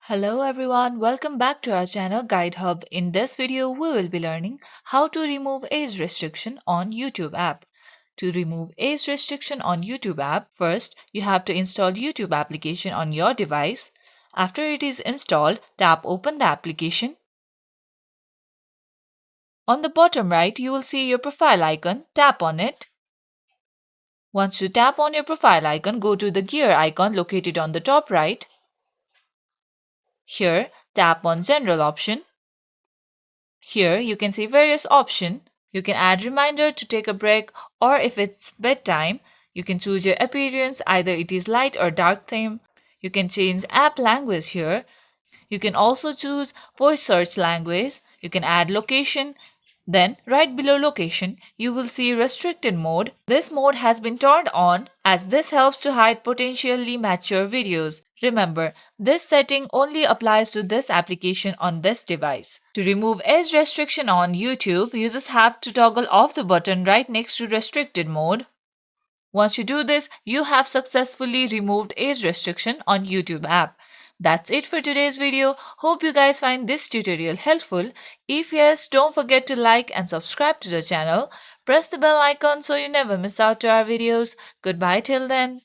Hello everyone, welcome back to our channel Guide Hub. In this video, we will be learning how to remove age restriction on YouTube app. To remove age restriction on YouTube app, first you have to install YouTube application on your device. After it is installed, tap open the application. On the bottom right, you will see your profile icon. Tap on it. Once you tap on your profile icon, go to the gear icon located on the top right. Here, tap on General option. Here you can see various options. You can add reminder to take a break, or if it's bedtime, you can choose your appearance, either it is light or dark theme. You can change app language here. You can also choose voice search language. You can add location. Then, right below location, you will see restricted mode. This mode has been turned on as this helps to hide potentially mature videos. Remember, this setting only applies to this application on this device. To remove age restriction on YouTube, users have to toggle off the button right next to restricted mode. Once you do this, you have successfully removed age restriction on YouTube app. That's it for today's video. Hope you guys find this tutorial helpful. If yes, don't forget to like and subscribe to the channel. Press the bell icon so you never miss out to our videos. Goodbye till then.